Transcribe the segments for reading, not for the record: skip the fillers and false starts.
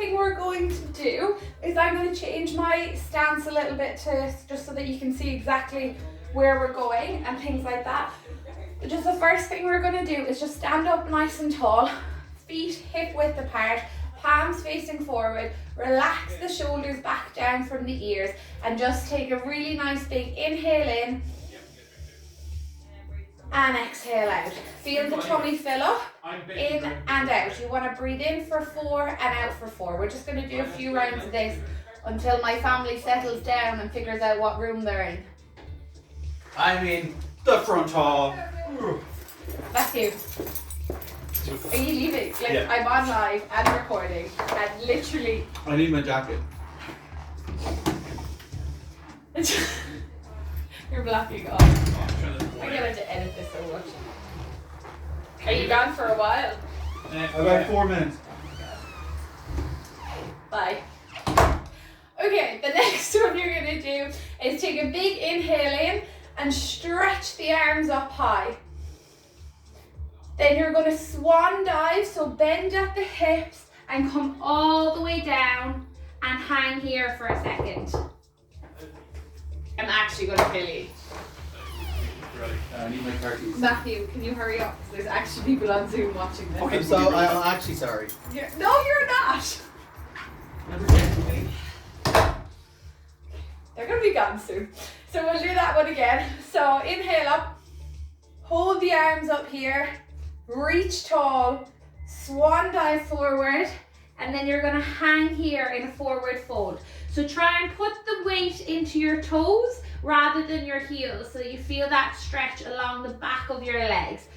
thing we're going to do is I'm going to change my stance a little bit to just so that you can see exactly where we're going and things like that. But just the first thing we're going to do is just stand up nice and tall, feet hip width apart, palms facing forward, relax the shoulders back down from the ears, and just take a really nice big inhale in and exhale out. Feel the tummy fill up, in and out. You want to breathe in for 4 and out for 4. We're just going to do a few rounds of this until my family settles down and figures out what room they're in. I'm in the front hall. That's you. Are you leaving? Like, Yeah. I'm on live and recording and literally... I need my jacket. You're blocking off. I'm going to edit this so much. Are you gone for a while? About 4 minutes. Bye. Okay, the next one you're going to do is take a big inhale in and stretch the arms up high. Then you're going to swan dive, so bend at the hips and come all the way down and hang here for a second. I'm actually going to kill you. I need my car keys. Matthew, can you hurry up? There's actually people on Zoom watching this. Okay, so I'm actually sorry. No, you're not. They're going to be gone soon. So we'll do that one again. So inhale up, hold the arms up here, reach tall, swan dive forward, and then you're going to hang here in a forward fold. So try and put the weight into your toes rather than your heels, so you feel that stretch along the back of your legs.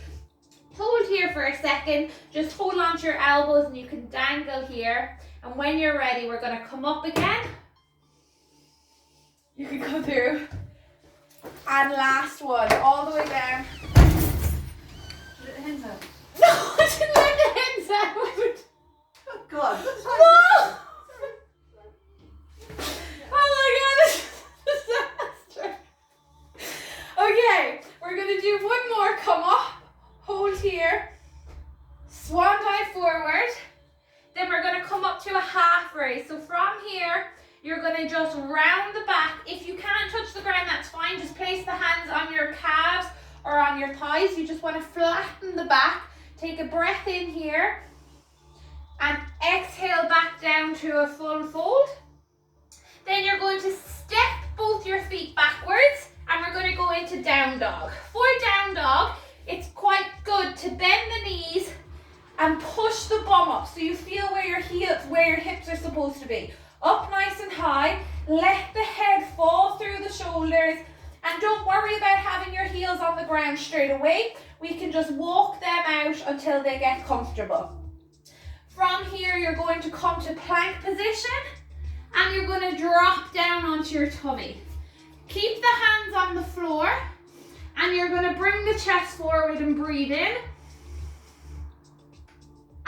Hold here for a second, just hold on to your elbows and you can dangle here. And when you're ready, we're going to come up again. You can go through. And last one, all the way down. Let the hens out. No, I didn't let the hands out. Oh God. No! Oh my God, this is a disaster. Okay, we're going to do one more. Come up, hold here, swan dive forward. Then we're going to come up to a half raise. So from here, you're going to just round the back. If you can't touch the ground, that's fine. Just place the hands on your calves or on your thighs. You just want to flatten the back. Take a breath in here and exhale back down to a full fold. Then you're going to step both your feet backwards and we're going to go into down dog. For down dog, it's quite good to bend the knees and push the bum up so you feel where your hips are supposed to be. Up nice and high, let the head fall through the shoulders, and don't worry about having your heels on the ground straight away. We can just walk them out until they get comfortable. From here, you're going to come to plank position and you're going to drop down onto your tummy. Keep the hands on the floor and you're going to bring the chest forward and breathe in.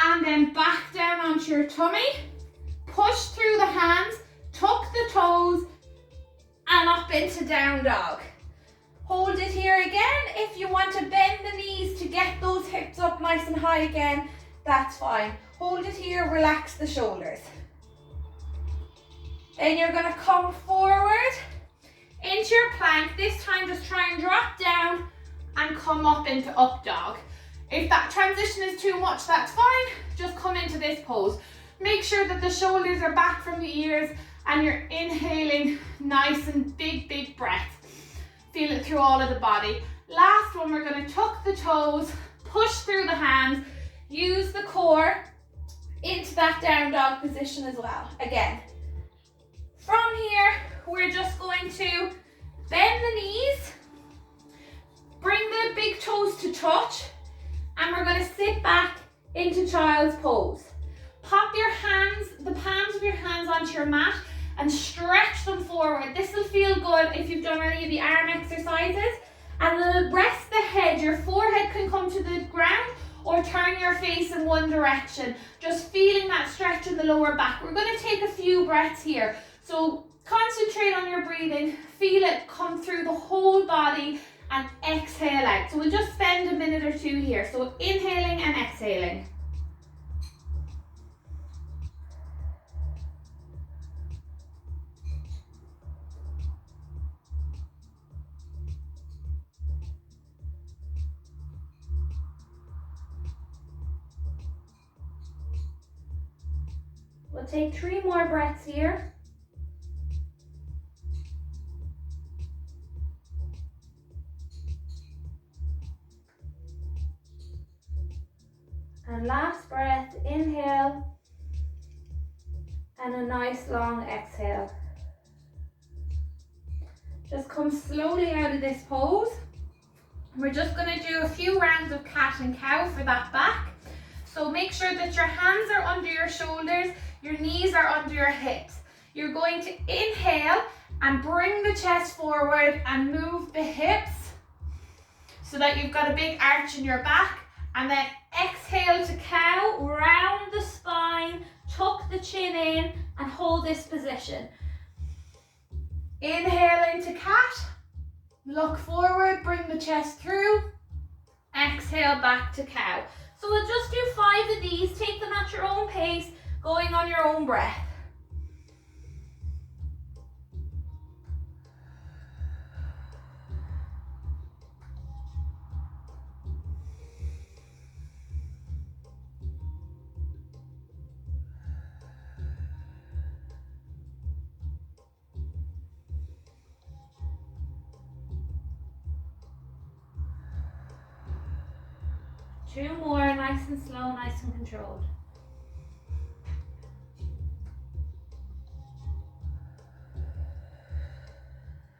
And then back down onto your tummy. Push through the hands, tuck the toes, and up into down dog. Hold it here again. If you want to bend the knees to get those hips up nice and high again, that's fine. Hold it here, relax the shoulders. Then you're going to come forward into your plank. This time just try and drop down and come up into up dog. If that transition is too much, that's fine. Just come into this pose. Make sure that the shoulders are back from the ears and you're inhaling nice and big breaths. Feel it through all of the body. Last one, we're going to tuck the toes, push through the hands, use the core into that down dog position as well. Again, from here, we're just going to bend the knees, bring the big toes to touch, and we're going to sit back into child's pose. Pop your hands, the palms of your hands onto your mat and stretch them forward. This will feel good if you've done any of the arm exercises. And rest the head. Your forehead can come to the ground or turn your face in one direction. Just feeling that stretch in the lower back. We're going to take a few breaths here. So concentrate on your breathing. Feel it come through the whole body and exhale out. So we'll just spend a minute or two here. So inhaling and exhaling. We'll take 3 more breaths here. And last breath, inhale. And a nice long exhale. Just come slowly out of this pose. We're just going to do a few rounds of cat and cow for that back. So make sure that your hands are under your shoulders, your knees are under your hips. You're going to inhale and bring the chest forward and move the hips so that you've got a big arch in your back. And then exhale to cow, round the spine, tuck the chin in and hold this position. Inhale into cat, look forward, bring the chest through, exhale back to cow. So we'll just do 5 of these, take them at your own pace, going on your own breath. Two more, nice and slow, nice and controlled.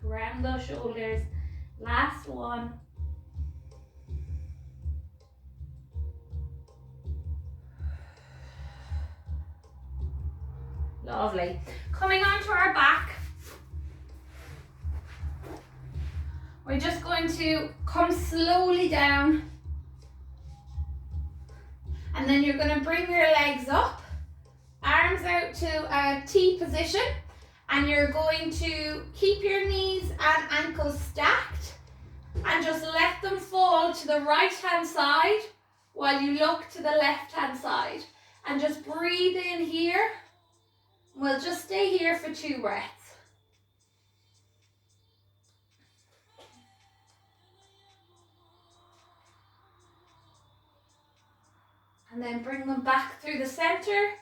Round those shoulders. Last one. Lovely. Coming onto our back. We're just going to come slowly down. And then you're going to bring your legs up, arms out to a T position, and you're going to keep your knees and ankles stacked and just let them fall to the right hand side while you look to the left hand side. And just breathe in here. We'll just stay here for 2 breaths. And then bring them back through the center,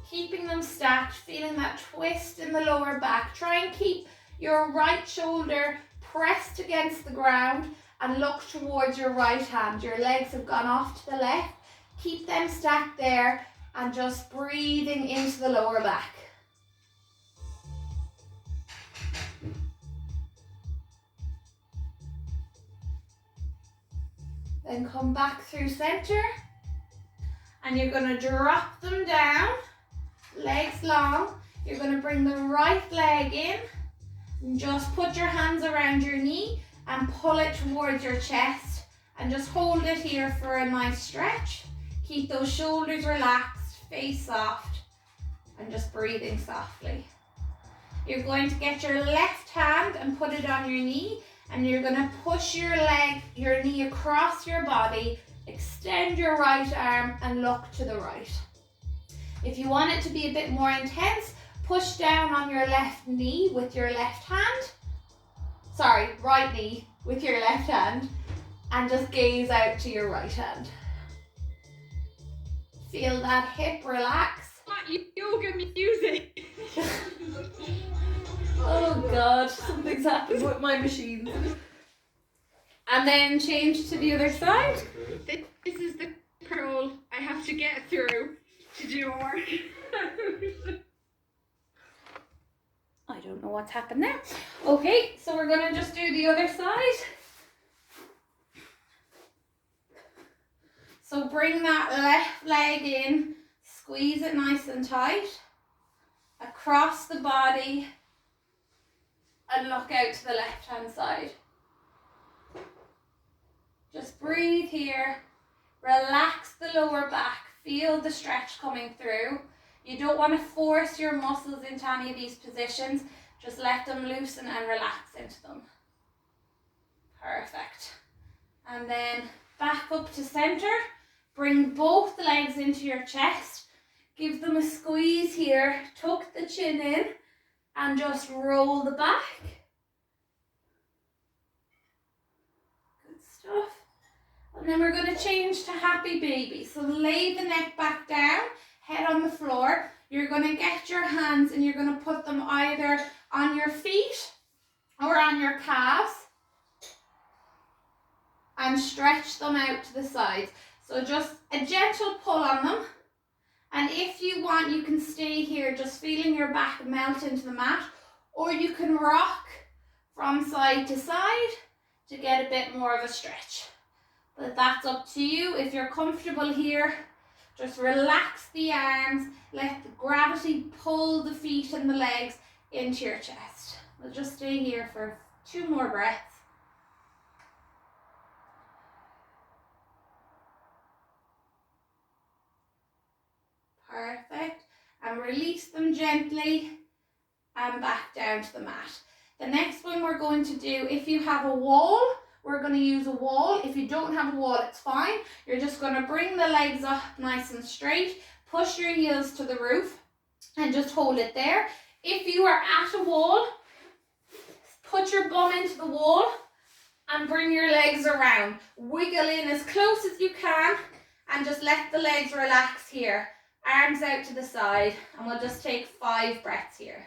keeping them stacked, feeling that twist in the lower back. Try and keep your right shoulder pressed against the ground and look towards your right hand. Your legs have gone off to the left. Keep them stacked there and just breathing into the lower back. Then come back through center. And you're going to drop them down, legs long. You're going to bring the right leg in. And just put your hands around your knee and pull it towards your chest. And just hold it here for a nice stretch. Keep those shoulders relaxed, face soft, and just breathing softly. You're going to get your left hand and put it on your knee. And you're going to push your knee across your body. Extend your right arm and look to the right. If you want it to be a bit more intense, push down on your left knee with your left hand. Sorry, right knee with your left hand, and just gaze out to your right hand. Feel that hip relax. Yoga music. Oh God, something's happened with my machines. And then change to the other side. This is the crawl I have to get through to do work. I don't know what's happened there. Okay, so we're gonna just do the other side. So bring that left leg in, squeeze it nice and tight, across the body, and look out to the left hand side. Just breathe here, relax the lower back, feel the stretch coming through. You don't want to force your muscles into any of these positions, just let them loosen and relax into them. Perfect. And then back up to center, bring both legs into your chest, give them a squeeze here, tuck the chin in and just roll the back. Good stuff. And then we're going to change to happy baby. So lay the neck back down, head on the floor. you're going to get your hands and you're going to put them either on your feet or on your calves and stretch them out to the sides. So just a gentle pull on them. And if you want, you can stay here just feeling your back melt into the mat, or you can rock from side to side to get a bit more of a stretch. But that's up to you. If you're comfortable here, just relax the arms, let the gravity pull the feet and the legs into your chest. We'll just stay here for 2 more breaths. Perfect. And release them gently and back down to the mat. The next one we're going to do, if you have a wall, we're going to use a wall. If you don't have a wall, it's fine. You're just going to bring the legs up nice and straight, push your heels to the roof and just hold it there. If you are at a wall, put your bum into the wall and bring your legs around. Wiggle in as close as you can and just let the legs relax here. Arms out to the side, and we'll just take 5 breaths here.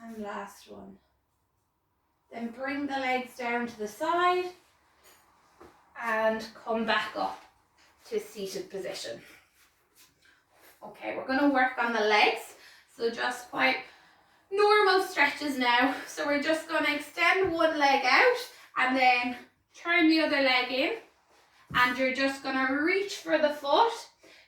And last one. Then bring the legs down to the side and come back up to seated position. Okay, we're going to work on the legs. So just quite normal stretches now. So we're just going to extend one leg out and then turn the other leg in. And you're just going to reach for the foot.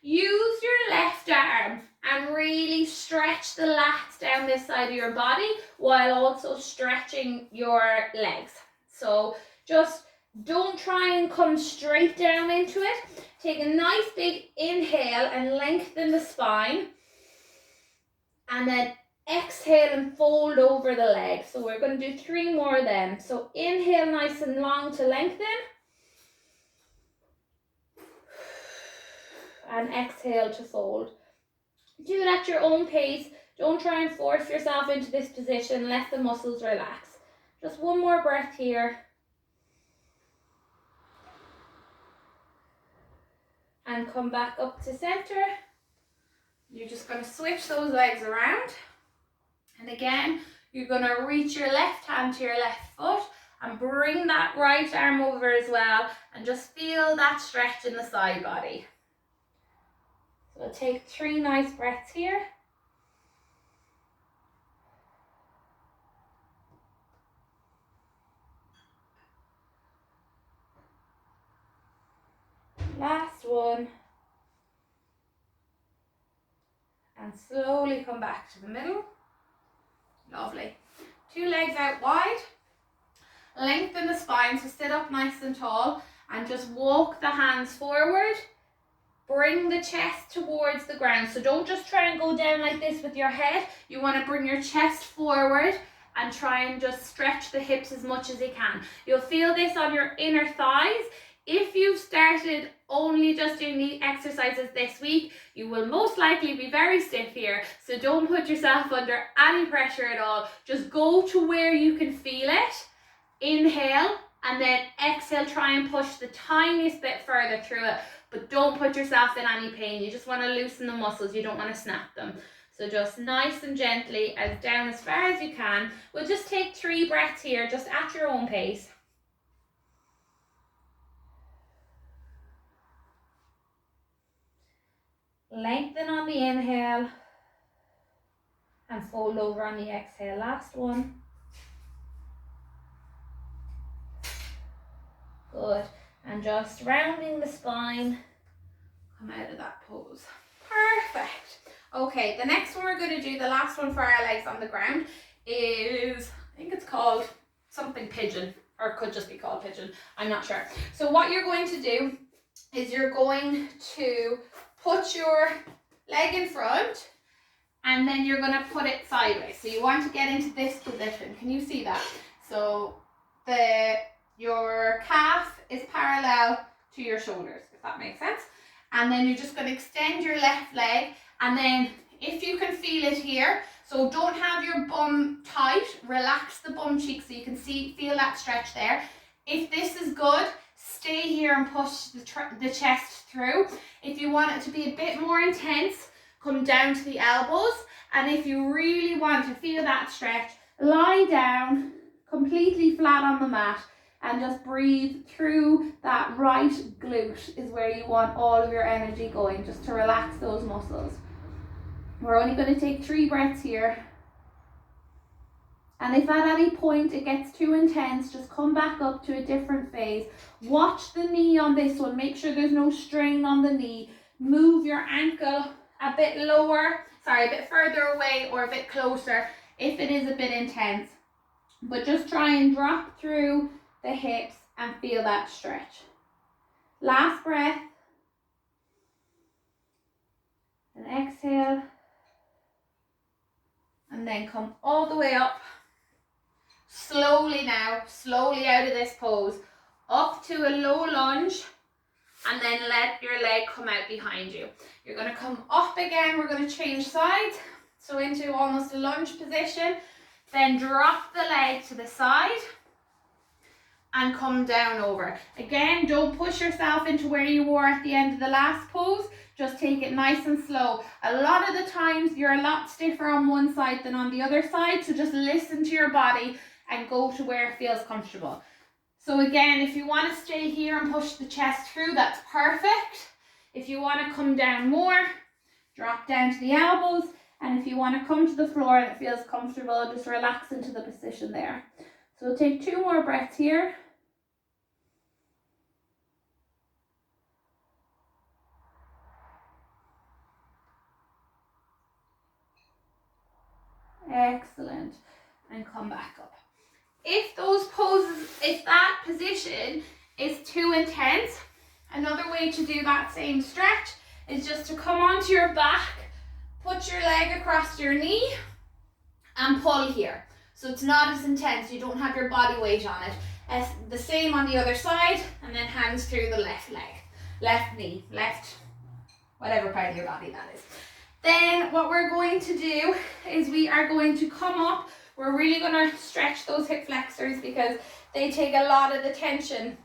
Use your left arm and really stretch the lats down this side of your body while also stretching your legs. So just don't try and come straight down into it. Take a nice big inhale and lengthen the spine. And then exhale and fold over the legs. So we're going to do 3 more of them. So inhale nice and long to lengthen. And exhale to fold. Do it at your own pace. Don't try and force yourself into this position. Let the muscles relax. Just 1 more breath here. And come back up to center. You're just going to switch those legs around. And again, you're going to reach your left hand to your left foot and bring that right arm over as well. And just feel that stretch in the side body. So we'll take 3 nice breaths here. Last one. And slowly come back to the middle. Lovely. 2 legs out wide. Lengthen the spine, so sit up nice and tall. And just walk the hands forward. Bring the chest towards the ground. So don't just try and go down like this with your head. You want to bring your chest forward and try and just stretch the hips as much as you can. You'll feel this on your inner thighs. If you've started only just doing the exercises this week, you will most likely be very stiff here. So don't put yourself under any pressure at all. Just go to where you can feel it. Inhale and then exhale. Try and push the tiniest bit further through it. But don't put yourself in any pain. You just want to loosen the muscles. You don't want to snap them. So just nice and gently, as down as far as you can. We'll just take 3 breaths here, just at your own pace. Lengthen on the inhale and fold over on the exhale. Last one. Good. And just rounding the spine, come out of that pose. Perfect. Okay, the next one we're going to do, the last one for our legs on the ground, is, I think it's called something pigeon, or it could just be called pigeon, I'm not sure. So what you're going to do is you're going to put your leg in front and then you're going to put it sideways. So you want to get into this position. Can you see that? So your calf is parallel to your shoulders, if that makes sense. And then you're just going to extend your left leg, and then if you can feel it here, so don't have your bum tight, relax the bum cheek so you can feel that stretch there. If this is good, stay here and push the chest through. If you want it to be a bit more intense, come down to the elbows. And if you really want to feel that stretch, lie down completely flat on the mat and just breathe through that right glute is where you want all of your energy going, just to relax those muscles. We're only going to take 3 breaths here. And if at any point it gets too intense, just come back up to a different phase. Watch the knee on this one. Make sure there's no strain on the knee. Move your ankle a bit a bit further away or a bit closer if it is a bit intense. But just try and drop through the hips and feel that stretch. Last breath. And exhale. And then come all the way up. Slowly now, slowly out of this pose, up to a low lunge, and then let your leg come out behind you. You're going to come up again, we're going to change sides, so into almost a lunge position, then drop the leg to the side, and come down over. Again, don't push yourself into where you were at the end of the last pose, just take it nice and slow. A lot of the times, you're a lot stiffer on one side than on the other side, so just listen to your body, and go to where it feels comfortable. So again, if you want to stay here and push the chest through, that's perfect. If you want to come down more, drop down to the elbows. And if you want to come to the floor and it feels comfortable, just relax into the position there. So we'll take 2 more breaths here. Excellent. And come back up. If that position is too intense, another way to do that same stretch is just to come onto your back, put your leg across your knee and pull here. So it's not as intense, you don't have your body weight on it. The same on the other side, and then hands through the left leg, left knee, whatever part of your body that is. Then what we're going to do is we are going to come up. We're really going to stretch those hip flexors because they take a lot of the tension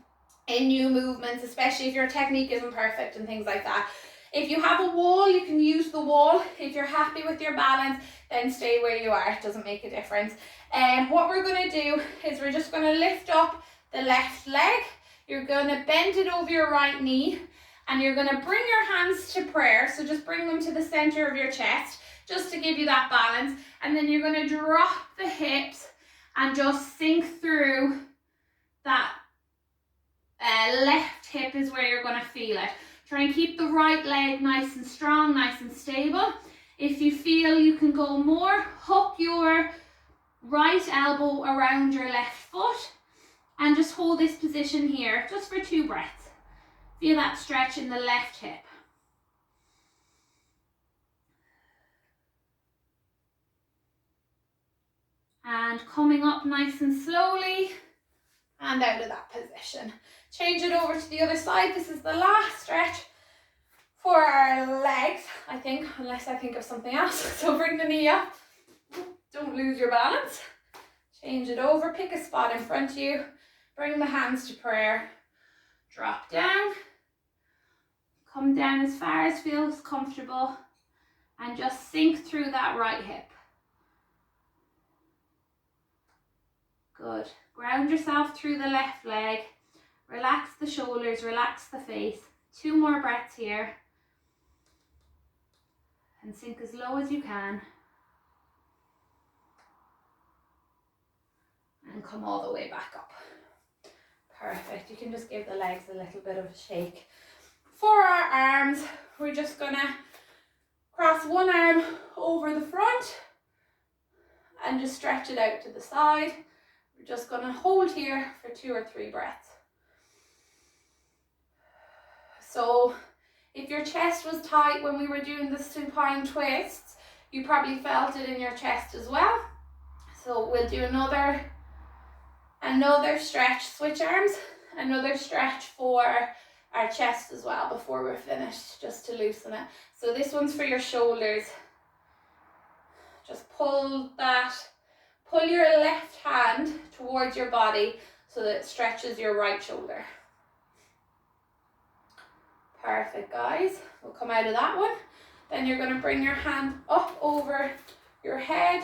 in new movements, especially if your technique isn't perfect and things like that. If you have a wall, you can use the wall. If you're happy with your balance, then stay where you are. It doesn't make a difference. What we're going to do is we're just going to lift up the left leg. You're going to bend it over your right knee, and you're going to bring your hands to prayer. So just bring them to the center of your chest, just to give you that balance. And then you're going to drop the hips and just sink through that left hip is where you're going to feel it. Try and keep the right leg nice and strong, nice and stable. If you feel you can go more, hook your right elbow around your left foot and just hold this position here just for 2 breaths. Feel that stretch in the left hip. And coming up nice and slowly and out of that position. Change it over to the other side. This is the last stretch for our legs, I think, unless I think of something else. So bring the knee up. Don't lose your balance. Change it over. Pick a spot in front of you. Bring the hands to prayer. Drop down. Come down as far as feels comfortable. And just sink through that right hip. Good. Ground yourself through the left leg. Relax the shoulders, relax the face. 2 more breaths here. And sink as low as you can. And come all the way back up. Perfect. You can just give the legs a little bit of a shake. For our arms, we're just gonna cross one arm over the front and just stretch it out to the side. We're just going to hold here for 2 or 3 breaths. So if your chest was tight when we were doing the supine twists, you probably felt it in your chest as well. So we'll do another Another stretch, switch arms, another stretch for our chest as well before we're finished, just to loosen it. So this one's for your shoulders. Just pull your left hand towards your body so that it stretches your right shoulder. Perfect, guys. We'll come out of that one. Then you're going to bring your hand up over your head,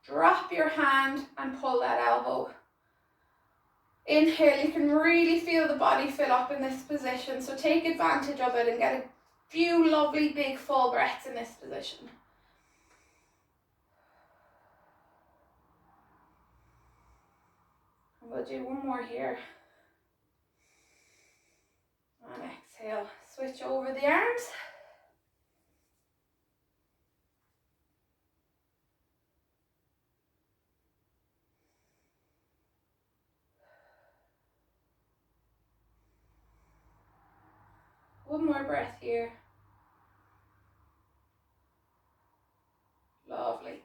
drop your hand and pull that elbow. Inhale, you can really feel the body fill up in this position, so take advantage of it and get a few lovely big full breaths in this position. And we'll do one more here. And exhale, switch over the arms. One more breath here. Lovely.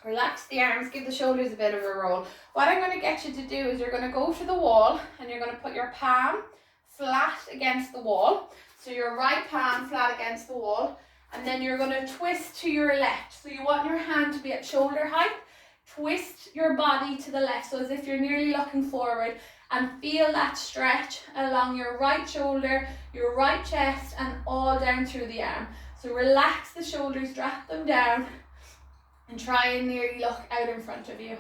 Relax the arms, give the shoulders a bit of a roll. What I'm going to get you to do is you're going to go to the wall and you're going to put your palm flat against the wall. So your right palm flat against the wall, and then you're going to twist to your left. So you want your hand to be at shoulder height. Twist your body to the left, so as if you're nearly looking forward, and feel that stretch along your right shoulder, your right chest, and all down through the arm. So relax the shoulders, drop them down, and try and nearly look out in front of you.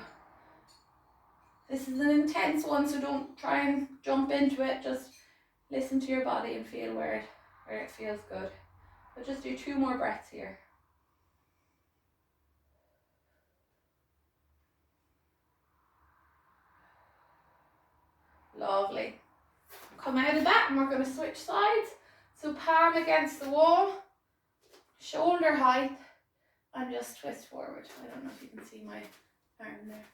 This is an intense one, so don't try and jump into it. Just listen to your body and feel where it feels good. We'll just do 2 more breaths here. Lovely. Come out of that and we're going to switch sides. So palm against the wall, shoulder height, and just twist forward. I don't know if you can see my arm there.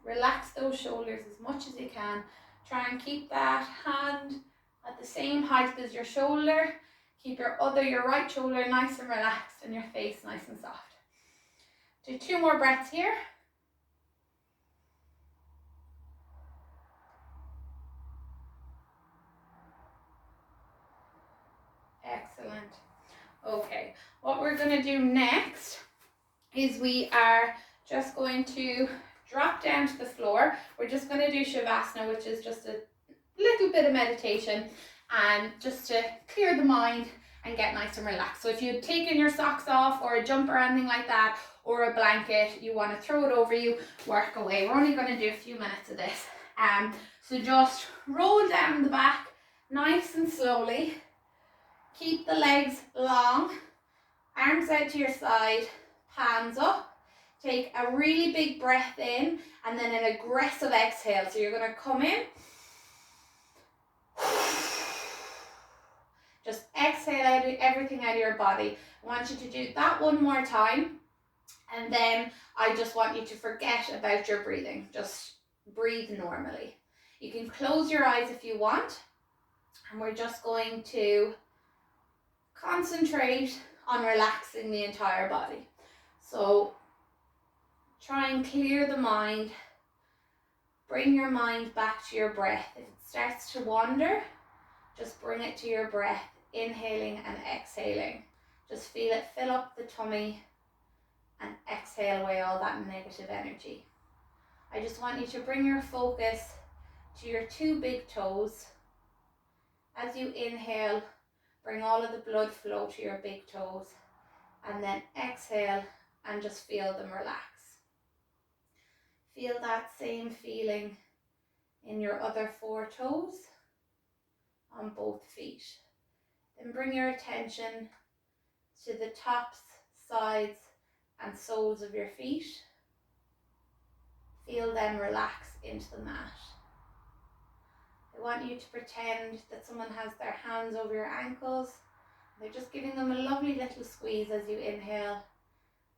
Relax those shoulders as much as you can. Try and keep that hand at the same height as your shoulder. Keep your right shoulder nice and relaxed and your face nice and soft. Do 2 more breaths here. Excellent. Okay, what we're going to do next is we are just going to drop down to the floor. We're just going to do Shavasana, which is just a little bit of meditation and just to clear the mind and get nice and relaxed. So if you've taken your socks off or a jumper or anything like that, or a blanket, you want to throw it over you, work away. We're only going to do a few minutes of this. So just roll down the back nice and slowly. Keep the legs long, arms out to your side, palms up. Take a really big breath in and then an aggressive exhale. So you're going to come in. Just exhale out everything out of your body. I want you to do that one more time. And then I just want you to forget about your breathing. Just breathe normally. You can close your eyes if you want. And we're just going to concentrate on relaxing the entire body. So try and clear the mind. Bring your mind back to your breath. If it starts to wander, just bring it to your breath, inhaling and exhaling. Just feel it fill up the tummy and exhale away all that negative energy. I just want you to bring your focus to your 2 big toes. As you inhale, bring all of the blood flow to your big toes, and then exhale and just feel them relax. Feel that same feeling in your other 4 toes on both feet. Then bring your attention to the tops, sides, and soles of your feet. Feel them relax into the mat. I want you to pretend that someone has their hands over your ankles. They're just giving them a lovely little squeeze as you inhale,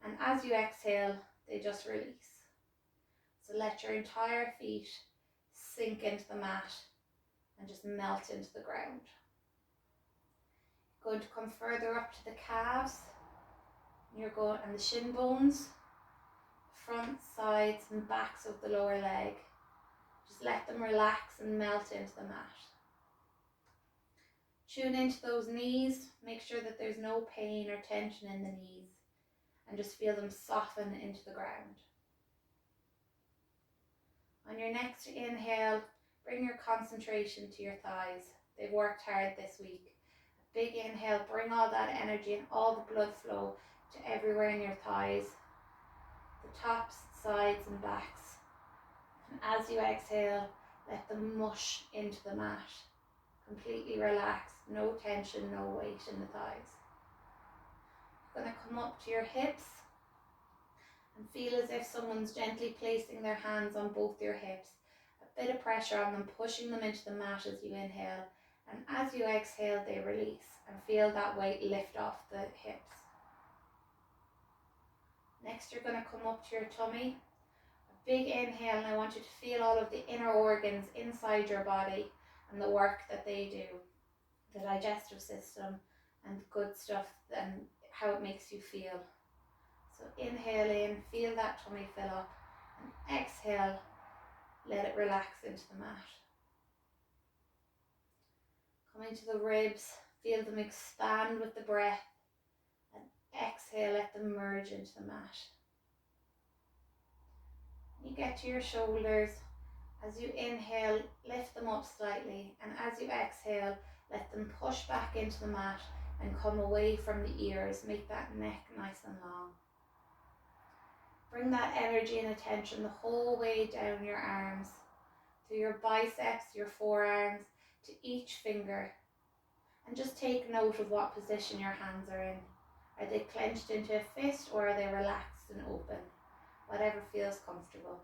and as you exhale, they just release. So let your entire feet sink into the mat and just melt into the ground. Going to come further up to the calves. And the shin bones. front, sides and backs of the lower leg. Just let them relax and melt into the mat. Tune into those knees. Make sure that there's no pain or tension in the knees, and just feel them soften into the ground. On your next inhale, bring your concentration to your thighs. They've worked hard this week. Big inhale, bring all that energy and all the blood flow to everywhere in your thighs, the tops, sides and backs. And as you exhale, let them mush into the mat. Completely relaxed, no tension, no weight in the thighs. You're going to come up to your hips and feel as if someone's gently placing their hands on both your hips. A bit of pressure on them, pushing them into the mat as you inhale. And as you exhale, they release, and feel that weight lift off the hips. Next, you're going to come up to your tummy. A big inhale, and I want you to feel all of the inner organs inside your body and the work that they do, the digestive system and good stuff and how it makes you feel. So inhale in, feel that tummy fill up, and exhale, let it relax into the mat. Coming to the ribs, feel them expand with the breath, and exhale, let them merge into the mat. You get to your shoulders. As you inhale, lift them up slightly, and as you exhale, let them push back into the mat and come away from the ears. Make that neck nice and long. Bring that energy and attention the whole way down your arms, through your biceps, your forearms, to each finger. And just take note of what position your hands are in. Are they clenched into a fist, or are they relaxed and open? Whatever feels comfortable.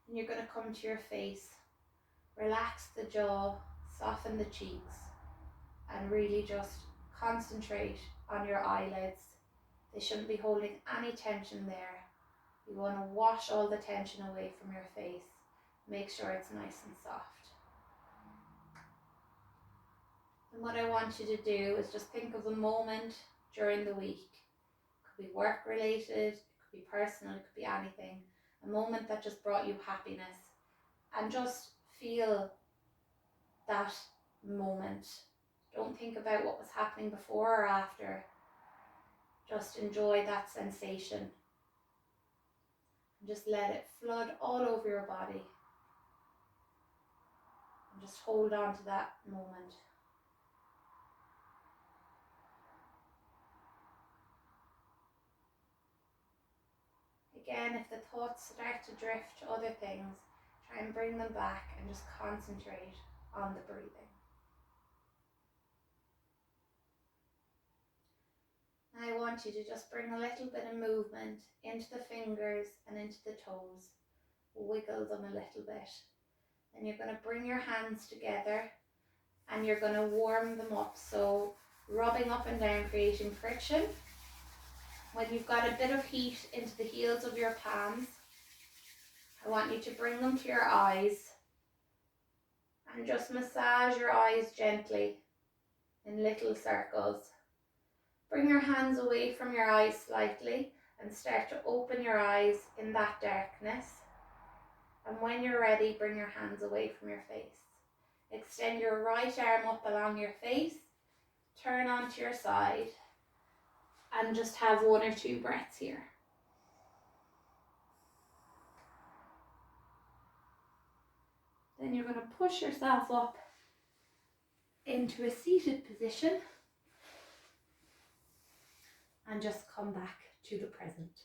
And you're going to come to your face. Relax the jaw, soften the cheeks, and really just concentrate on your eyelids. They shouldn't be holding any tension there. You want to wash all the tension away from your face. Make sure it's nice and soft. And what I want you to do is just think of a moment during the week. It could be work related, it could be personal, it could be anything. A moment that just brought you happiness. And just feel that moment. Don't think about what was happening before or after. Just enjoy that sensation. And just let it flood all over your body. And just hold on to that moment. Again, if the thoughts start to drift to other things, try and bring them back and just concentrate on the breathing. Now I want you to just bring a little bit of movement into the fingers and into the toes. Wiggle them a little bit. Then you're going to bring your hands together and you're going to warm them up. So rubbing up and down, creating friction. When you've got a bit of heat into the heels of your palms, I want you to bring them to your eyes and just massage your eyes gently in little circles. Bring your hands away from your eyes slightly and start to open your eyes in that darkness. And when you're ready, bring your hands away from your face. Extend your right arm up along your face, turn onto your side, and just have 1 or 2 breaths here. Then you're going to push yourself up into a seated position and just come back to the present.